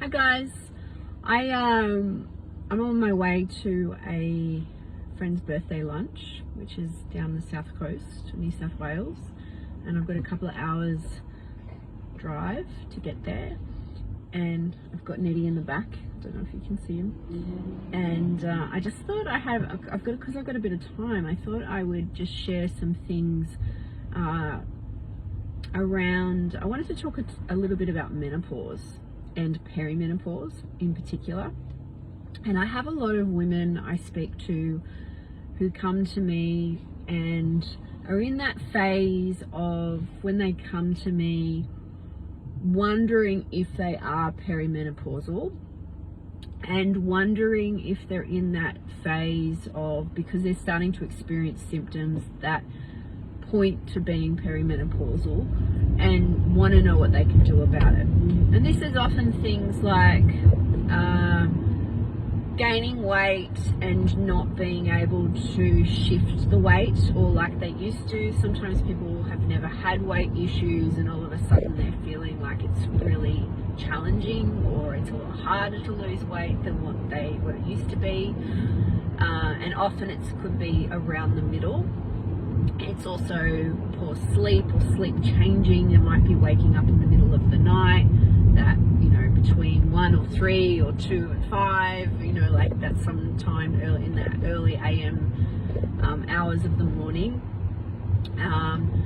Hi guys, I'm on my way to a friend's birthday lunch, which is down the south coast, New South Wales, and I've got a couple of hours drive to get there. And I've got Nettie in the back. I don't know if you can see him. And I just thought because I've got a bit of time, I thought I would just share some things around. I wanted to talk a little bit about menopause and perimenopause in particular. And I have a lot of women I speak to who come to me and are in that phase of when they come to me wondering if they are perimenopausal and wondering if they're in that phase of, because they're starting to experience symptoms that point to being perimenopausal, and want to know what they can do about it. And this is often things like gaining weight and not being able to shift the weight or like they used to. Sometimes people have never had weight issues and all of a sudden they're feeling like it's really challenging, or it's a lot harder to lose weight than what it used to be. And often it could be around the middle. It's also poor sleep or sleep changing. It might be waking up in the middle of the night, that, you know, between 1 or 3 or 2 and 5, you know, like that's sometime early in the early AM hours of the morning.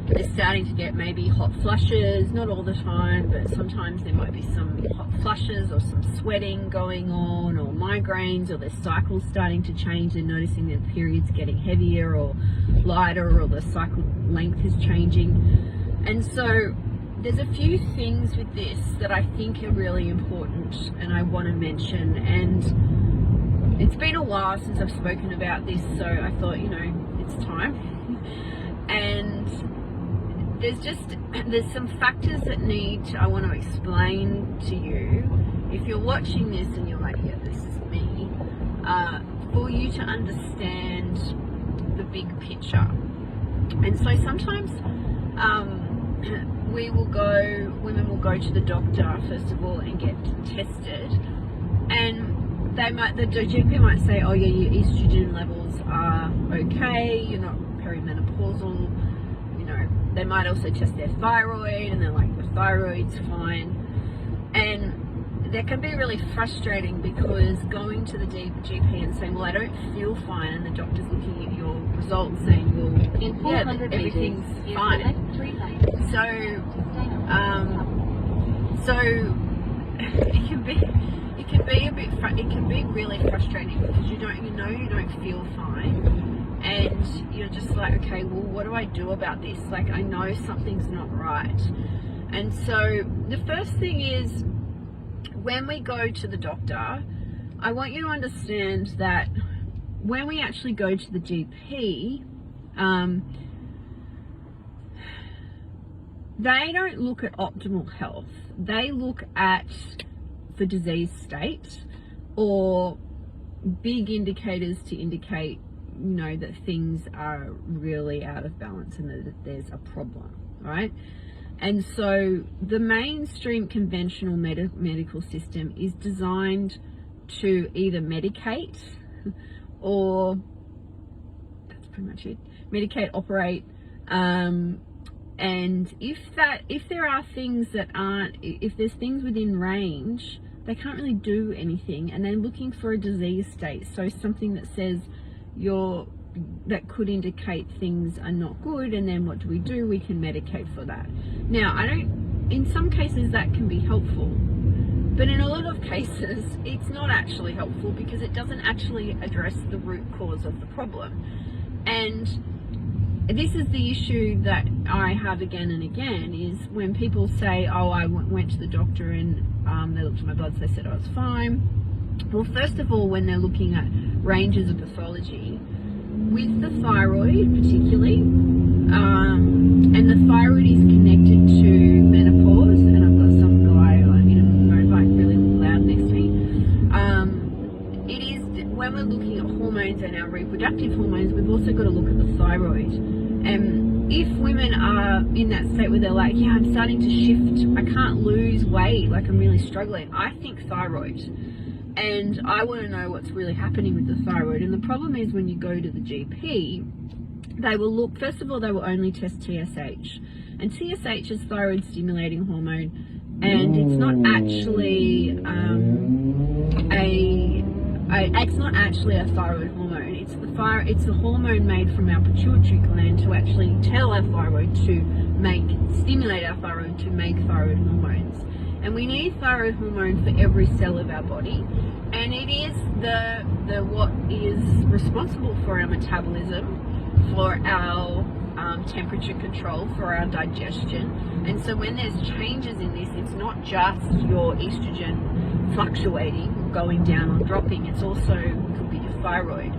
They're starting to get maybe hot flushes, not all the time, but sometimes there might be some hot flushes or some sweating going on, or migraines, or their cycle's starting to change. They're noticing their periods getting heavier or lighter, or the cycle length is changing. And so there's a few things with this that I think are really important and I want to mention. And it's been a while since I've spoken about this, so I thought, you know, it's time. And there's some factors that I want to explain to you if you're watching this and you're like, yeah, this is me, for you to understand the big picture. And so sometimes women will go to the doctor first of all and get tested, and the GP might say, oh yeah, your estrogen levels are okay, you're not perimenopausal. You know, they might also test their thyroid and they're like, the thyroid's fine. And that can be really frustrating, because going to the GP and saying, well, I don't feel fine, and the doctor's looking at your results saying, well, yeah, everything's fine. So it can be really frustrating, because you don't feel fine, and you're just like, okay, well, what do I do about this? Like, I know something's not right. And so the first thing is, when we go to the doctor, I want you to understand that when we actually go to the GP, they don't look at optimal health. They look at the disease state, or big indicators to indicate, you know, that things are really out of balance and that there's a problem, right? And so the mainstream conventional medical system is designed to either medicate, or that's pretty much it, medicate, operate, and if there are things that aren't, if there's things within range, they can't really do anything, and they're looking for a disease state, so something that says that could indicate things are not good, and then what do? We can medicate for that. Now, in some cases that can be helpful, but in a lot of cases it's not actually helpful, because it doesn't actually address the root cause of the problem. And this is the issue that I have again and again, is when people say, oh, I went to the doctor and they looked at my bloods, they said I was fine. Well, first of all, when they're looking at ranges of pathology, with the thyroid particularly, and the thyroid is connected to menopause, and I've got some guy in a motorbike really loud next to me. It is, when we're looking at hormones and our reproductive hormones, we've also got to look at the thyroid. And if women are in that state where they're like, yeah, I'm starting to shift, I can't lose weight, like I'm really struggling, I think thyroid. And I want to know what's really happening with the thyroid. And the problem is when you go to the GP, they will look, first of all, they will only test TSH. And TSH is thyroid stimulating hormone, and it's not actually it's not actually a thyroid hormone. It's the hormone made from our pituitary gland to actually tell our thyroid to stimulate our thyroid to make thyroid hormones. And we need thyroid hormone for every cell of our body, and it is the what is responsible for our metabolism, for our temperature control, for our digestion. And so when there's changes in this, it's not just your estrogen fluctuating, going down or dropping, it's also could be your thyroid.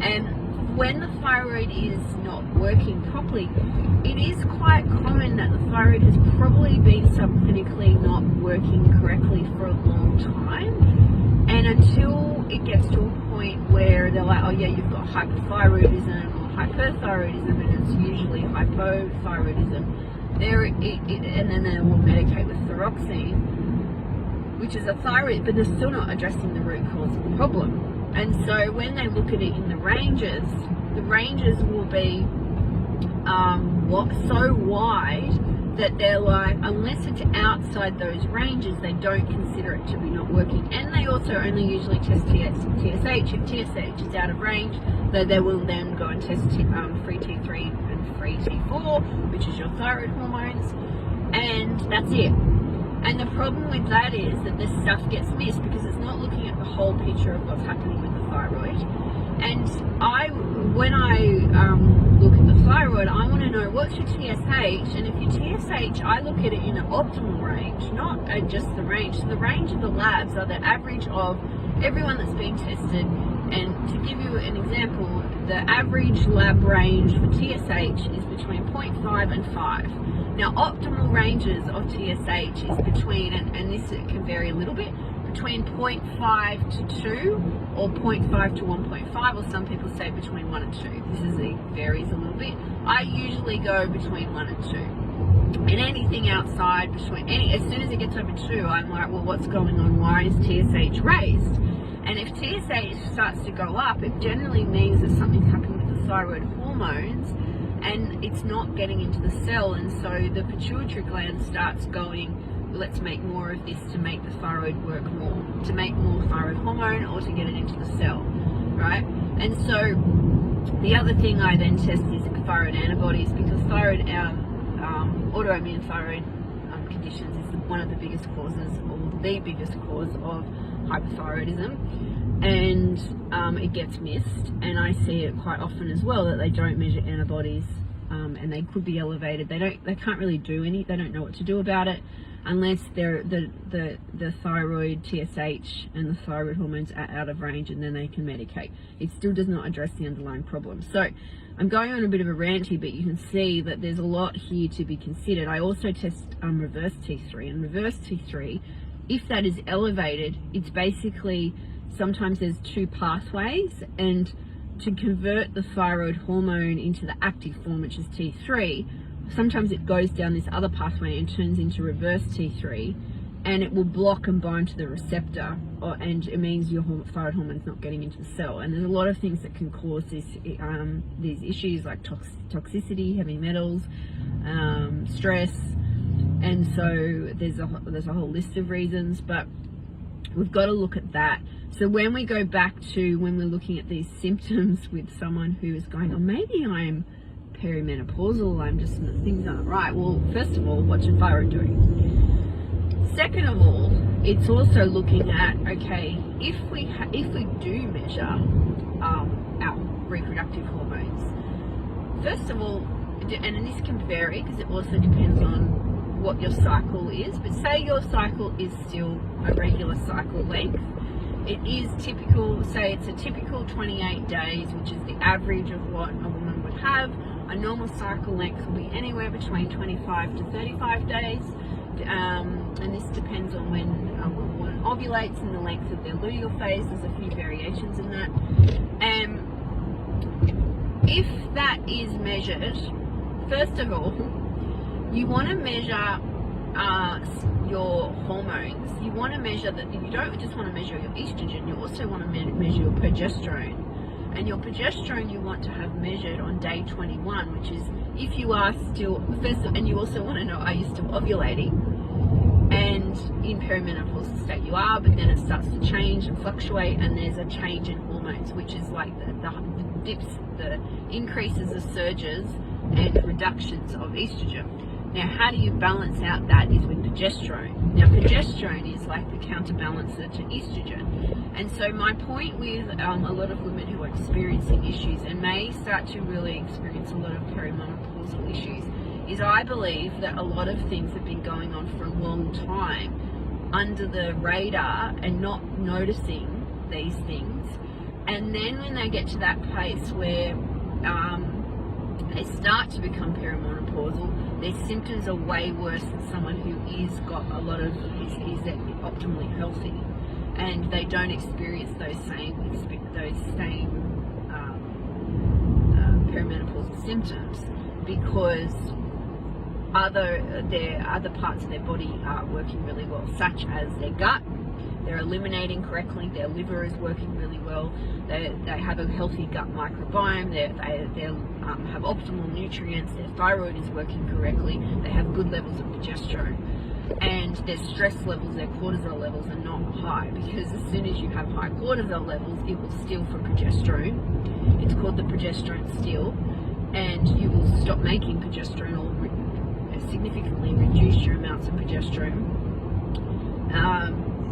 And when the thyroid is not working properly, it is quite common that the thyroid has probably been subclinically not working correctly for a long time. And until it gets to a point where they're like, oh yeah, you've got hypothyroidism or hyperthyroidism, and it's usually hypothyroidism, and then they will medicate with thyroxine, which is a thyroid, but they're still not addressing the root cause of the problem. And so when they look at it in the ranges will be so wide that they're like, unless it's outside those ranges, they don't consider it to be not working. And they also only usually test TSH. If TSH is out of range, they will then go and test free T3 and free T4, which is your thyroid hormones, and that's it. And the problem with that is that this stuff gets missed because it's not looking at the whole picture of what's happening with the thyroid. And when I look at the thyroid, I want to know what's your TSH, and if your TSH, I look at it in an optimal range, not just the range. So the range of the labs are the average of everyone that's been tested. And to give you an example, the average lab range for TSH is between 0.5 and 5. Now, optimal ranges of TSH is between, and this can vary a little bit, between 0.5 to 2 or 0.5 to 1.5, or some people say between 1 and 2. It varies a little bit. I usually go between 1 and 2. And anything outside, as soon as it gets over 2, I'm like, well, what's going on? Why is TSH raised? And if TSH starts to go up, it generally means that something's happening with the thyroid hormones, and it's not getting into the cell, and so the pituitary gland starts going, let's make more of this to make the thyroid work more, to make more thyroid hormone, or to get it into the cell, right? And so the other thing I then test is thyroid antibodies, because thyroid, autoimmune thyroid conditions is one of the biggest causes, or the biggest cause of hypothyroidism, and it gets missed. And I see it quite often as well that they don't measure antibodies, and they could be elevated. They can't really do they don't know what to do about it unless they're the thyroid TSH and the thyroid hormones are out of range, and then they can medicate. It still does not address the underlying problem. So I'm going on a bit of a rant here, but you can see that there's a lot here to be considered. I also test reverse T3, and reverse T3, if that is elevated, it's basically, sometimes there's two pathways, and to convert the thyroid hormone into the active form, which is T3, sometimes it goes down this other pathway and turns into reverse T3, and it will block and bind to the receptor, and it means your thyroid hormone is not getting into the cell. And there's a lot of things that can cause these issues, like toxicity, heavy metals, stress, and so there's a whole list of reasons, but we've got to look at that. So when we go back to when we're looking at these symptoms with someone who is going, oh, maybe I'm perimenopausal, things aren't right. Well, first of all, what's your thyroid doing? Second of all, it's also looking at, okay, if we do measure our reproductive hormones, first of all, and this can vary because it also depends on what your cycle is, but say your cycle is still a regular cycle length, it is typical, say it's a typical 28 days, which is the average of what a woman would have. A normal cycle length will be anywhere between 25 to 35 days, and this depends on when a woman ovulates and the length of their luteal phase. There's a few variations in that. If that is measured first of all, you want to measure your hormones. You want to measure that. You don't just want to measure your estrogen, you also want to measure your progesterone. And your progesterone you want to have measured on day 21, which is if you are still, and you also want to know, are you still ovulating? And in perimenopausal state you are, but then it starts to change and fluctuate, and there's a change in hormones, which is like the dips, the increases, the surges and reductions of estrogen. Now, how do you balance out that is with progesterone. Now, progesterone is like the counterbalancer to estrogen. And so my point with a lot of women who are experiencing issues and may start to really experience a lot of perimenopausal issues is I believe that a lot of things have been going on for a long time under the radar and not noticing these things. And then when they get to that place where they start to become perimenopausal, their symptoms are way worse than someone who is optimally healthy, and they don't experience those same perimenopausal symptoms because other parts of their body are working really well, such as their gut. They're eliminating correctly, their liver is working really well, they have a healthy gut microbiome, they have optimal nutrients, their thyroid is working correctly, they have good levels of progesterone, and their stress levels, their cortisol levels are not high, because as soon as you have high cortisol levels, it will steal from progesterone. It's called the progesterone steal, and you will stop making progesterone or significantly reduce your amounts of progesterone.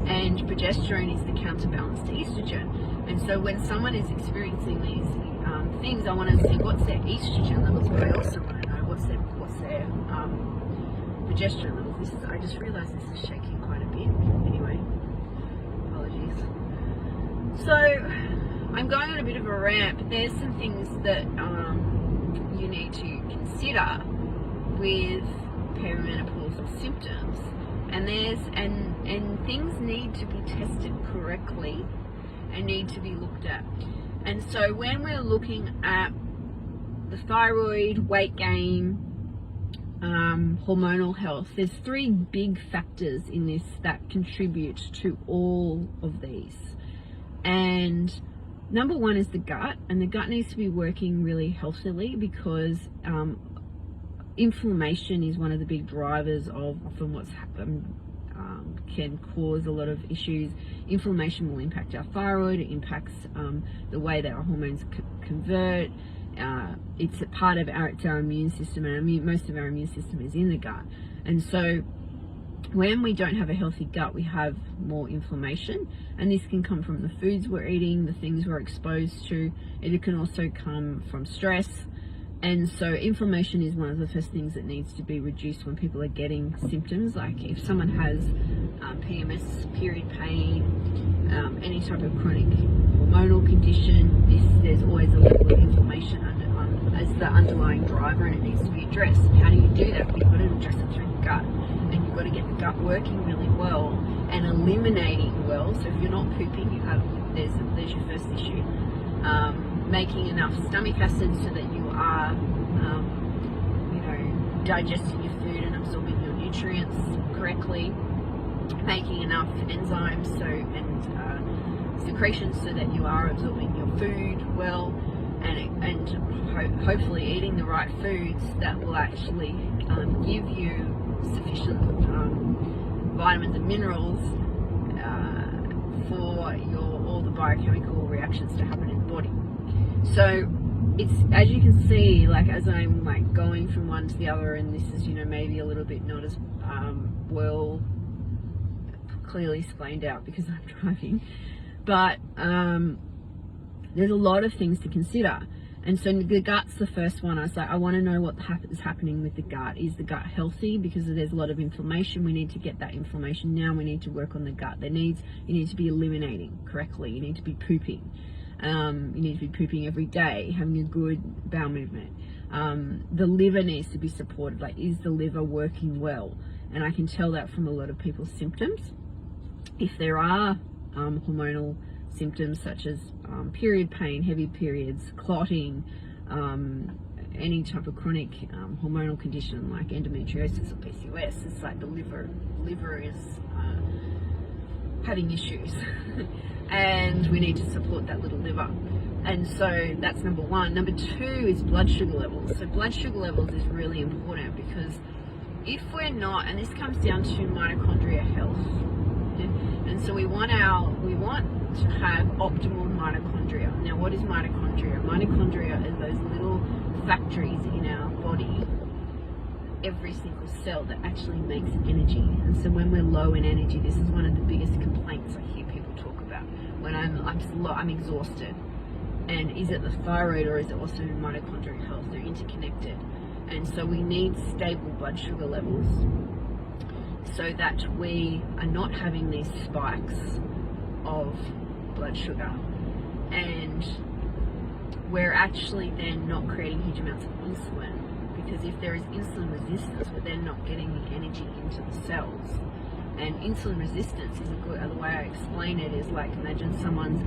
And progesterone is the counterbalance to estrogen. And so when someone is experiencing these things, I want to see what's their estrogen levels, but I also want to know what's their progesterone levels. I just realised this is shaking quite a bit. Anyway, apologies. So I'm going on a bit of a rant, but there's some things that you need to consider with perimenopausal symptoms. And things need to be tested correctly and need to be looked at. And so when we're looking at the thyroid, weight gain, hormonal health, there's three big factors in this that contribute to all of these. And number one is the gut, and the gut needs to be working really healthily because inflammation is one of the big drivers of often what's happened, can cause a lot of issues. Inflammation will impact our thyroid, it impacts the way that our hormones convert. It's a part of our immune system, and most of our immune system is in the gut. And so when we don't have a healthy gut, we have more inflammation, and this can come from the foods we're eating, the things we're exposed to. It can also come from stress. And so inflammation is one of the first things that needs to be reduced when people are getting symptoms. Like if someone has PMS, period pain, any type of chronic hormonal condition, there's always a level of inflammation as the underlying driver, and it needs to be addressed. How do you do that? You've got to address it through the gut, and you've got to get the gut working really well and eliminating well. So if you're not pooping, there's your first issue. Making enough stomach acid so that you are, digesting your food and absorbing your nutrients correctly. Making enough enzymes and secretions so that you are absorbing your food well, and hopefully eating the right foods that will actually give you sufficient vitamins and minerals for all the biochemical reactions to happen in the body. So it's, as you can see, like as I'm like going from one to the other, and this is maybe a little bit not as well clearly explained out because I'm driving, but there's a lot of things to consider. And so the gut's the first one. I was like, I want to know what is happening with the gut. Is the gut healthy? Because there's a lot of inflammation. We need to get that inflammation now. We need to work on the gut. You need to be eliminating correctly. You need to be pooping. You need to be pooping every day, having a good bowel movement. The liver needs to be supported. Like, is the liver working well? And I can tell that from a lot of people's symptoms. If there are hormonal symptoms such as period pain, heavy periods, clotting, any type of chronic hormonal condition like endometriosis or PCOS, it's like the liver is having issues and we need to support that little liver. And so that's number one. Number two is blood sugar levels. So blood sugar levels is really important, because if we're not, and this comes down to mitochondria health, and so we want to have optimal mitochondria. Now, what is mitochondria? Mitochondria are those little factories in our body, every single cell, that actually makes energy. And so when we're low in energy, this is one of the biggest complaints I hear people talk about. When I'm exhausted. And is it the thyroid, or is it also mitochondrial health? They're interconnected. And so we need stable blood sugar levels so that we are not having these spikes of blood sugar, and we're actually then not creating huge amounts of insulin, because if there is insulin resistance, we're then not getting the energy into the cells. And insulin resistance is the way I explain it is like, imagine someone's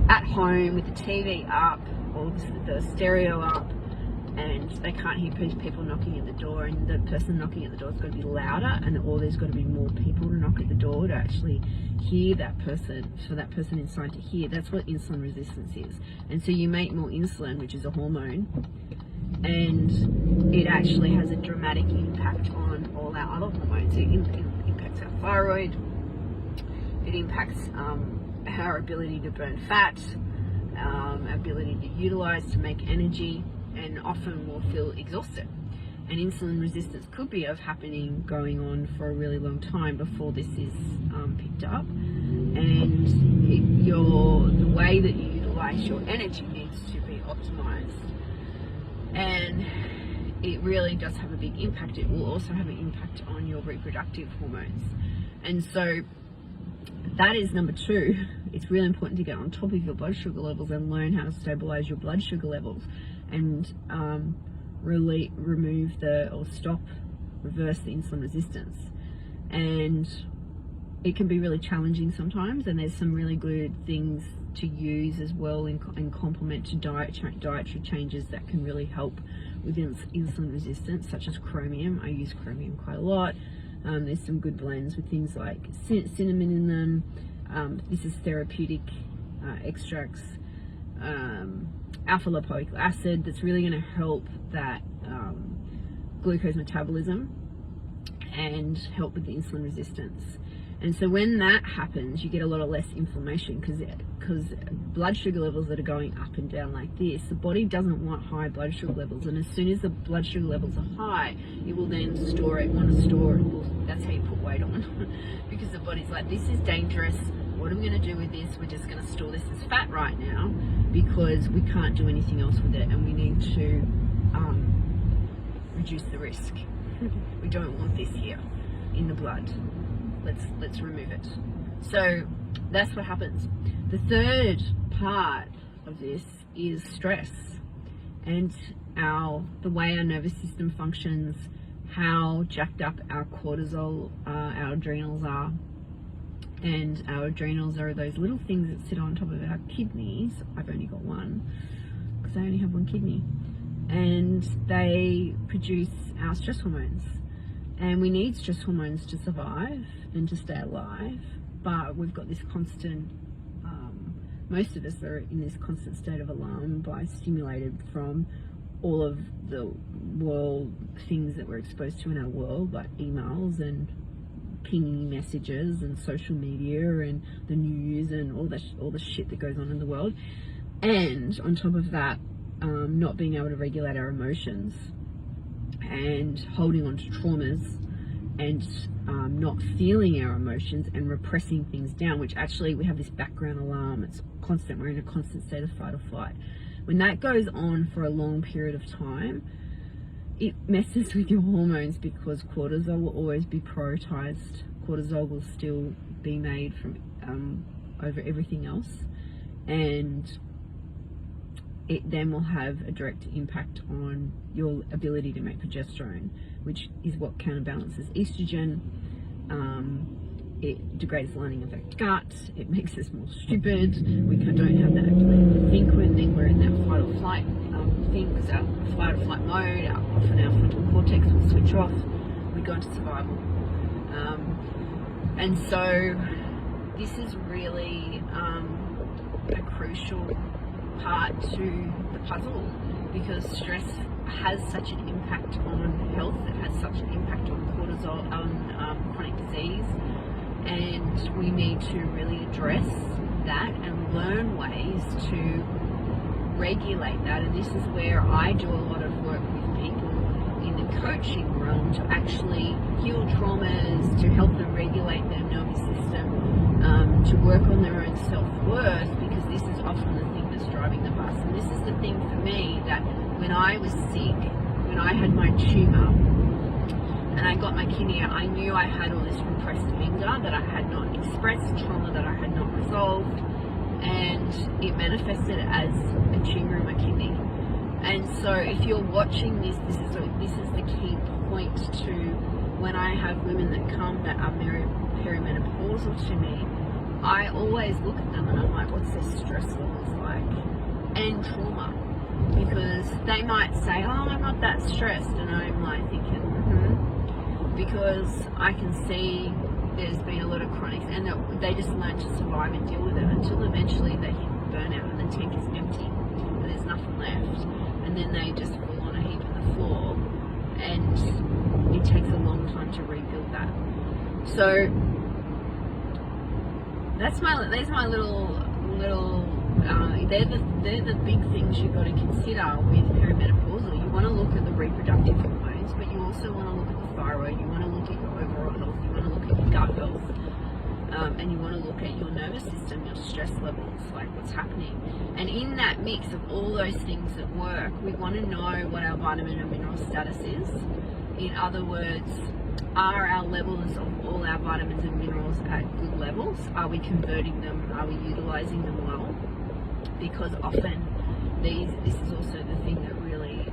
at home with the TV up or the stereo up, and they can't hear people knocking at the door, and the person knocking at the door has got to be louder, or there's got to be more people to knock at the door to actually hear that person, for that person inside to hear. That's what insulin resistance is. And so you make more insulin, which is a hormone, and it actually has a dramatic impact on all our other hormones. It impacts our thyroid, it impacts our ability to burn fat, our ability to utilize, to make energy, and often we'll feel exhausted. And insulin resistance could be going on for a really long time before this is picked up. And the way that you utilize your energy needs to be optimized. And it really does have a big impact. It will also have an impact on your reproductive hormones. And so that is number two. It's really important to get on top of your blood sugar levels and learn how to stabilize your blood sugar levels, and reverse the insulin resistance. And it can be really challenging sometimes, and there's some really good things to use as well in complement to dietary changes that can really help with insulin resistance, such as chromium. I use chromium quite a lot. There's some good blends with things like cinnamon in them. This is therapeutic extracts, alpha lipoic acid, that's really going to help that glucose metabolism and help with the insulin resistance. And so when that happens, you get a lot of less inflammation, because blood sugar levels that are going up and down like this, the body doesn't want high blood sugar levels. And as soon as the blood sugar levels are high, it will then want to store it. Well, that's how you put weight on, because the body's like, this is dangerous. What are we going to do with this? We're just going to store this as fat right now, because we can't do anything else with it, and we need to reduce the risk. We don't want this here in the blood. Let's remove it. So that's what happens. The third part of this is stress, and the way our nervous system functions, how jacked up our cortisol, our adrenals are. And our adrenals are those little things that sit on top of our kidneys. I've only got one, because I only have one kidney. And they produce our stress hormones. And we need stress hormones to survive and to stay alive. But we've got this constant, most of us are in this constant state of alarm, stimulated from all of the world things that we're exposed to in our world, like emails and pinging messages and social media and the news and all the shit that goes on in the world. And on top of that, not being able to regulate our emotions and holding on to traumas and not feeling our emotions and repressing things down, which actually we have this background alarm. It's constant. We're in a constant state of fight or flight. When that goes on for a long period of time, it messes with your hormones, because cortisol will always be prioritized. Cortisol will still be made from over everything else, and it then will have a direct impact on your ability to make progesterone, which is what counterbalances estrogen. it degrades the lining of our gut, it makes us more stupid, we don't have that ability to think when we're in that fight or flight thing, because our fight or flight mode, often our frontal cortex will switch off, we go into survival. And so this is really a crucial part to the puzzle, because stress has such an impact on health, it has such an impact on cortisol, on chronic disease, and we need to really address that and learn ways to regulate that. And this is where I do a lot of work with people in the coaching realm to actually heal traumas, to help them regulate their nervous system, to work on their own self-worth, because this is often the thing that's driving the bus. And this is the thing for me, that when I was sick, when I had my tumour and I got my kidney out, I knew I had all this repressed anger that I had not expressed, trauma that I had not resolved, and it manifested as a tumour in my kidney. And so if you're watching this, this is the key point to when I have women that come that are perimenopausal to me. I always look at them and I'm like, what's their stress levels like? And trauma. Because they might say, oh, I'm not that stressed. And I'm like thinking, because I can see there's been a lot of chronics, and they just learn to survive and deal with it until eventually they hit burnout and the tank is empty and there's nothing left. And then they just fall on a heap on the floor, and it takes a long time to rebuild that. So there's my little they're the big things you've got to consider with perimenopausal. You want to look at the reproductive hormones, but you also want to look at the thyroid, you want to look at your overall health, you want to look at your gut health, and you want to look at your nervous system, your stress levels, like what's happening. And in that mix of all those things at work, we want to know what our vitamin and mineral status is. In other words, are our levels of all our vitamins and minerals at good levels? Are we converting them? Are we utilizing them well? Because often this is also the thing that really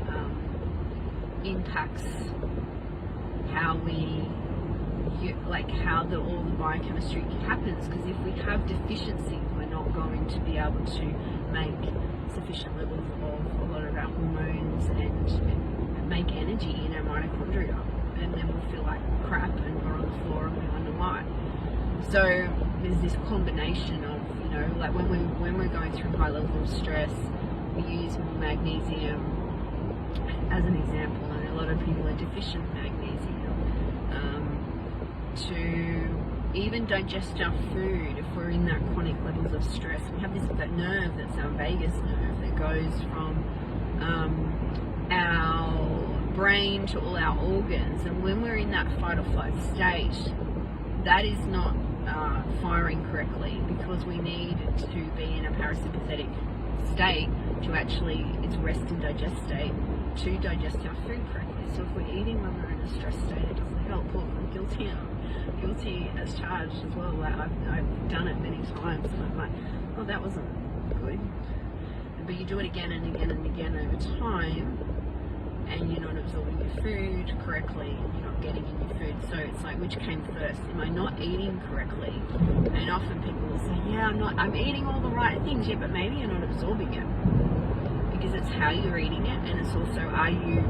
impacts how all the biochemistry happens. Because if we have deficiencies, we're not going to be able to make sufficient levels of a lot of our hormones and make energy in our mitochondria, and then we'll feel like crap and we're on the floor and we wonder why. So there's this combination of, like when we're going through high levels of stress, we use magnesium as an example, and a lot of people are deficient in magnesium, to even digest our food. If we're in that chronic levels of stress, we have that nerve that's our vagus nerve that goes from our brain to all our organs, and when we're in that fight or flight state, that is not firing correctly, because we need to be in a parasympathetic state to actually, it's rest and digest state, to digest our food correctly. So if we're eating when we're in a stress state, it doesn't help. Look, I'm guilty as charged as well. Like I've done it many times, and I'm like, oh, that wasn't good. But you do it again and again and again over time, and you're not absorbing your food correctly, you're not getting in your food. So it's like, which came first? Am I not eating correctly? And often people will say, yeah, I'm eating all the right things, yeah, but maybe you're not absorbing it, because it's how you're eating it, and it's also, are you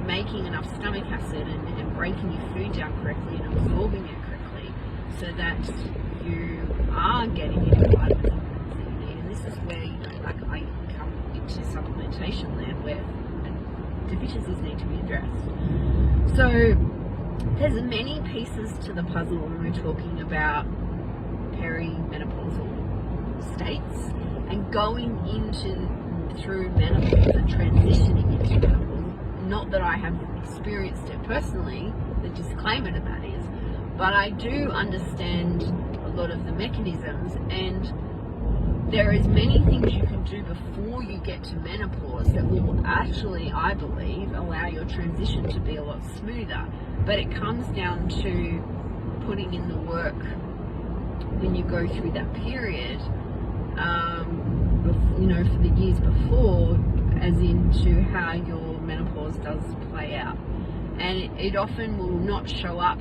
making enough stomach acid and breaking your food down correctly and absorbing it correctly, so that you are getting your vitamins and minerals that you need. And this is where, like, I come into supplementation land, where deficiencies need to be addressed. So there's many pieces to the puzzle when we're talking about perimenopausal states and going through menopause and transitioning into menopause. Not that I have experienced it personally, the disclaimer to that is, but I do understand a lot of the mechanisms, and there is many things you can do before you get to menopause that will actually, I believe, allow your transition to be a lot smoother. But it comes down to putting in the work when you go through that period, for the years before, as into how your menopause does play out. And it often will not show up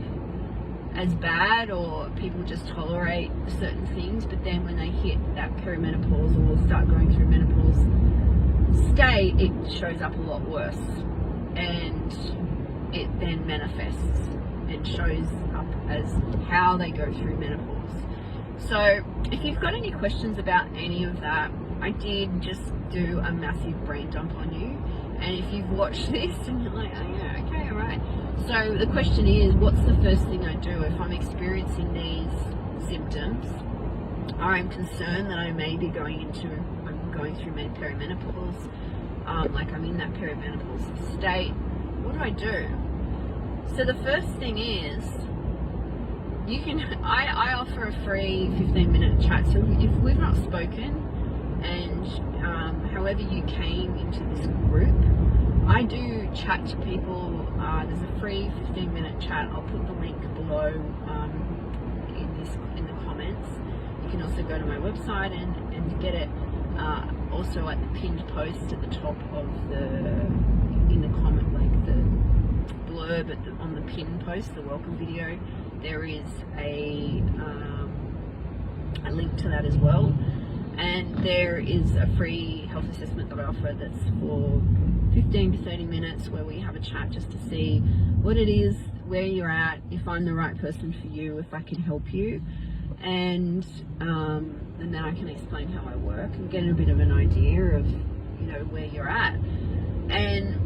as bad, or people just tolerate certain things, but then when they hit that perimenopause or start going through menopause state, it shows up a lot worse, and it then manifests and shows up as how they go through menopause. So if you've got any questions about any of that, I did just do a massive brain dump on you, and if you've watched this and you're like, oh yeah, okay, all right. So the question is, what's the first thing I do if I'm experiencing these symptoms, or I'm concerned that I may be going through perimenopause, like I'm in that perimenopausal state? What do I do? So the first thing is, you can, I offer a free 15-minute chat. So if we've not spoken, and however you came into this group, I do chat to people. There's a free 15-minute chat. I'll put the link below in the comments. You can also go to my website and get it. Also at the pinned post at the top of in the comment, like the blurb on the pinned post, the welcome video, there is a link to that as well. And there is a free health assessment that I offer that's for 15 to 30 minutes, where we have a chat just to see what it is, where you're at, if I'm the right person for you, if I can help you, and then I can explain how I work and get a bit of an idea of, you know, where you're at. And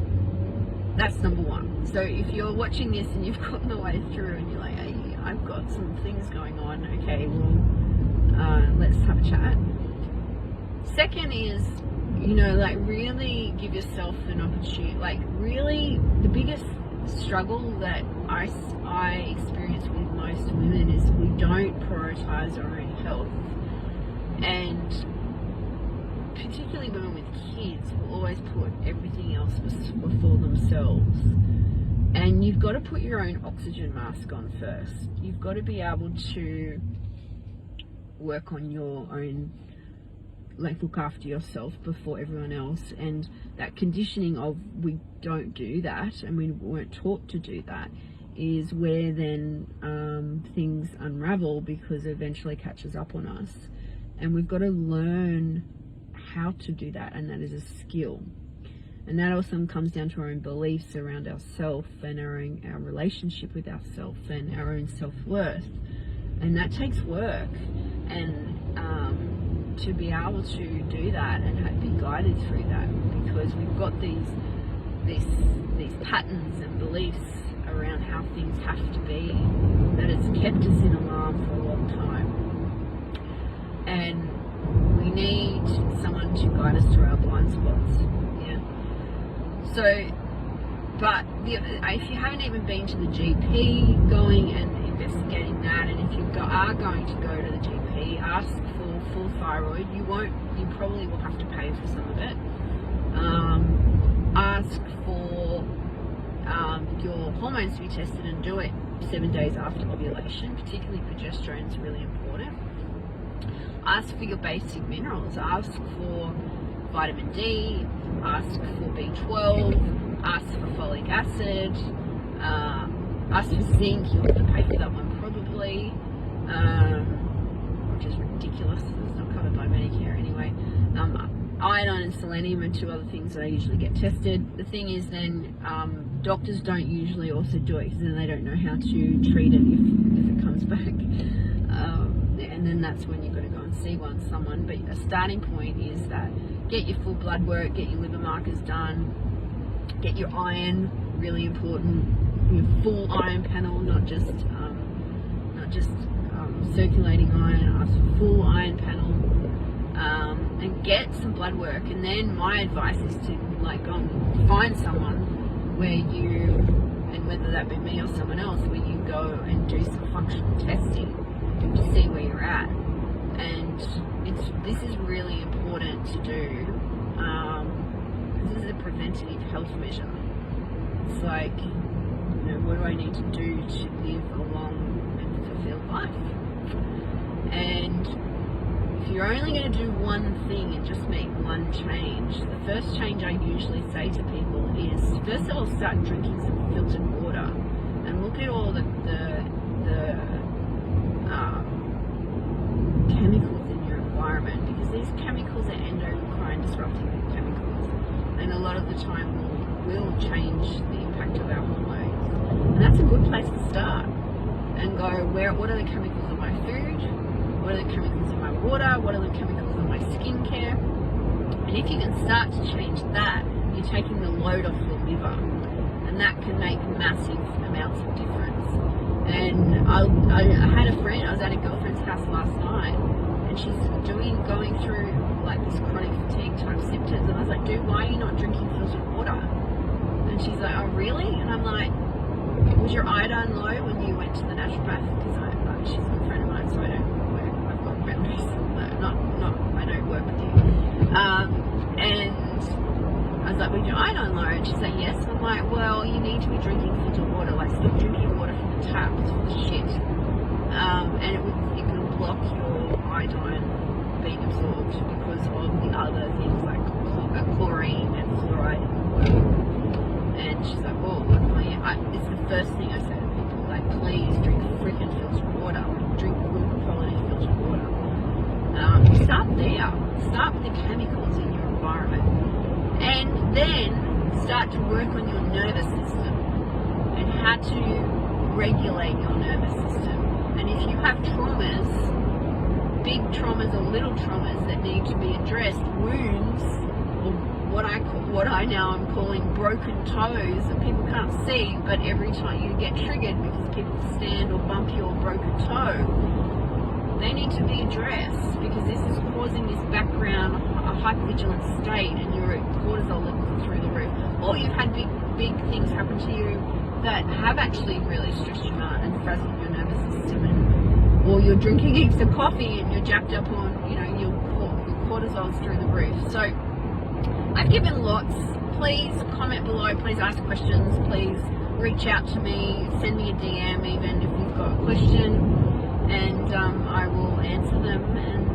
that's number one. So if you're watching this and you've gotten the way through and you're like, hey, I've got some things going on, okay, well, let's have a chat. Second is, you know, like really give yourself an opportunity. Like really, the biggest struggle that I experience with most women is we don't prioritize our own health, and particularly women with kids will always put everything else before themselves. And you've got to put your own oxygen mask on first. You've got to be able to work on your own, like look after yourself before everyone else. And that conditioning of we don't do that and we weren't taught to do that is where then things unravel, because it eventually catches up on us. And we've got to learn how to do that, and that is a skill. And that also comes down to our own beliefs around ourself and our relationship with ourself and our own self-worth. And that takes work. And to be able to do that and be guided through that, because we've got these patterns and beliefs around how things have to be, that has kept us in alarm for a long time. And we need someone to guide us through our blind spots. Yeah. So, but if you haven't even been to the GP, going and investigating that, and if you are going to go to the GP, ask for full thyroid. You probably will have to pay for some of it. Ask for your hormones to be tested, and do it 7 days after ovulation. Particularly progesterone is really important. Ask for your basic minerals. Ask for vitamin D. Ask for B12. Ask for folic acid. Ask for zinc. You'll have to pay for that one probably, which is ridiculous. It's not covered by Medicare anyway. Iodine and selenium are two other things that I usually get tested. The thing is then, doctors don't usually also do it, because then they don't know how to treat it if it comes back. And then that's when you've got to go and see someone. But a starting point is that get your full blood work, get your liver markers done, get your iron, really important, your full iron panel, not just circulating iron. Ask for full iron panel, and get some blood work. And then my advice is to find someone where you, and whether that be me or someone else, where you go and do some functional testing to see where you're at. And this is really important to do. This is a preventative health measure. It's like, what do I need to do to live a long and fulfilled life? And if you're only going to do one thing and just make one change, the first change I usually say to people is, first of all, start drinking some filtered water, and look at all the the chemicals in your environment, because these chemicals are endocrine disrupting chemicals, and a lot of the time will change the impact of our hormones. And that's a good place to start and go, what are the chemicals in my food? What are the chemicals in my water? What are the chemicals in my skincare? And if you can start to change that, you're taking the load off your liver, and that can make massive amounts of difference. And I had a friend, I was at a girlfriend's house last night, and she's going through like this chronic fatigue type symptoms, and I was like, dude, why are you not drinking filtered water? And she's like, oh really? And I'm like, was your iodine low when you went to the naturopath? Because she's a good friend of mine, so I don't work, I've got boundaries. I don't work with you. And I was like, was your iodine low? And she's like, yes. And I'm like, well, you need to be drinking filtered water. Like, stop drinking water from the tap. It's full of shit. And it can block your iodine being absorbed because of the other things like chlorine and fluoride in the water. And she's like, well, luckily, it's the first thing I say to people, like, please drink freaking filtered water. Drink good quality filtered water. Start there. Start with the chemicals in your environment. And then start to work on your nervous system and how to regulate your nervous system. And if you have traumas, big traumas or little traumas that need to be addressed, wounds, or what I now am calling broken toes that people can't see, but every time you get triggered because people stand or bump your broken toe, they need to be addressed, because this is causing this background hypervigilant state, and your cortisol levels through the roof. Or you've had big things happen to you that have actually really stressed you out and frazzled your nervous system, or you're drinking heaps of coffee and you're jacked up on, your cortisol's through the roof. So I've given lots. Please comment below, please ask questions, please reach out to me, send me a DM even if you've got a question, and I will answer them. And